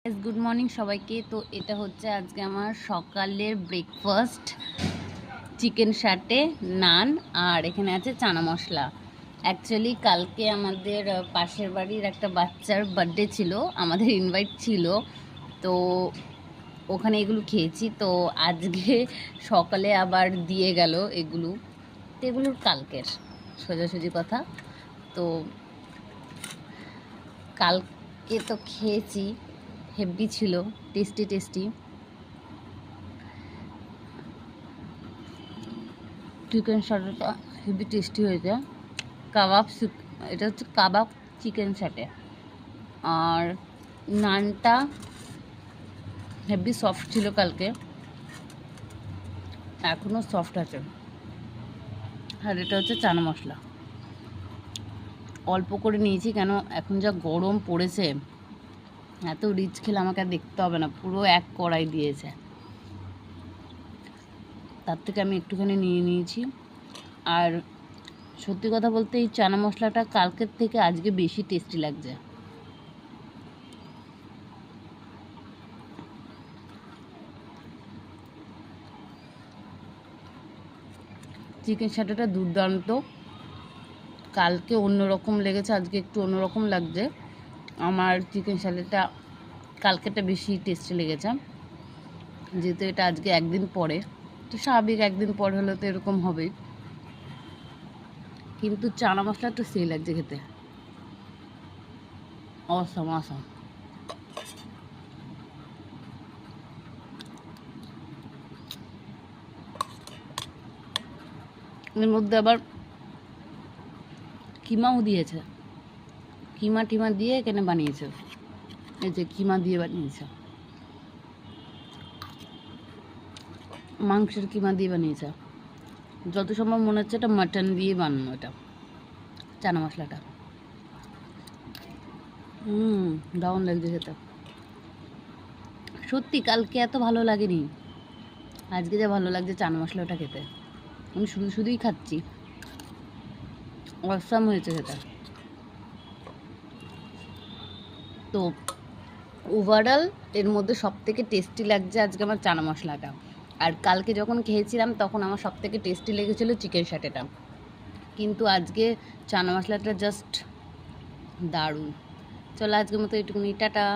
Good morning সবাইকে। তো এটা হচ্ছে আজকে আমার সকালের ব্রেকফাস্ট, চিকেন সাটে, নান, আর এখানে আছে চানা মশলা। অ্যাকচুয়ালি কালকে আমাদের পাশের বাড়ির একটা বাচ্চার বার্থডে ছিল, আমাদের ইনভাইট ছিল, তো ওখানে এগুলো খেয়েছি। তো আজকে সকালে আবার দিয়ে গেল এগুলো, তো এগুলোর কালকের সোজাসুজি কথা। তো কালকে তো খেয়েছি, হেভি ছিল, টেস্টি চিকেন সাটেটা হেভি টেস্টি হয়েছে। কাবাব, এটা হচ্ছে কাবাব চিকেন সাটে। আর নানটা হেভি সফট ছিল কালকে, এখনও সফট আছে। আর এটা হচ্ছে চানা মশলা, অল্প করে নিয়েছি, কেন এখন যা গরম পড়েছে, এত রিচ খেলে আমাকে আর দেখতে হবে না, পুরো এক কড়াই দিয়েছে, তার থেকে আমি একটুখানি নিয়ে নিয়েছি। আর সত্যি কথা বলতে এই চানা মশলাটা কালকের থেকে আজকে বেশি টেস্টি লাগছে। চিকেন সাটাটা দুর্দান্ত, কালকে অন্যরকম লেগেছে, আজকে একটু অন্যরকম লাগছে। আমার চিকেন সাটাটা কালকেটা বেশি টেস্টি লেগেছে, যেহেতু এটা আজকে একদিন পরে, তো স্বাভাবিক একদিন পরে হলে তো এরকম হবেই, কিন্তু চানা মশলা একটু সেই লাগছে খেতে, অসাম অসাম। এর মধ্যে আবার কিমাও দিয়েছে, কিমা টিমা দিয়ে এখানে বানিয়েছে, এই যে কিমা দিয়ে বানিয়েছে, মাংসের কিমা দিয়ে বানিয়েছে। যত সম্ভব মনে হচ্ছে এটা মাটন দিয়ে বানানো, এটা চানা মশলাটা। দারুণ লাগছে খেতে, সত্যি কালকে এত ভালো লাগেনি, আজকে যা ভালো লাগছে চানা মশলাটা খেতে। আমি শুধুই খাচ্ছি, অসাম হয়েছে খেতে। তো ওভারঅল এর মধ্যে সব থেকে টেস্টি লাগছে আজকে আমার চানা মশলাটা। আর কালকে যখন খেয়েছিলাম তখন আমার সব থেকে টেস্টি লেগেছিলো চিকেন সাটেটা, কিন্তু আজকে চানা মশলাটা জাস্ট দারুণ। চলো আজকের মতো এইটুকুনি, টাটা।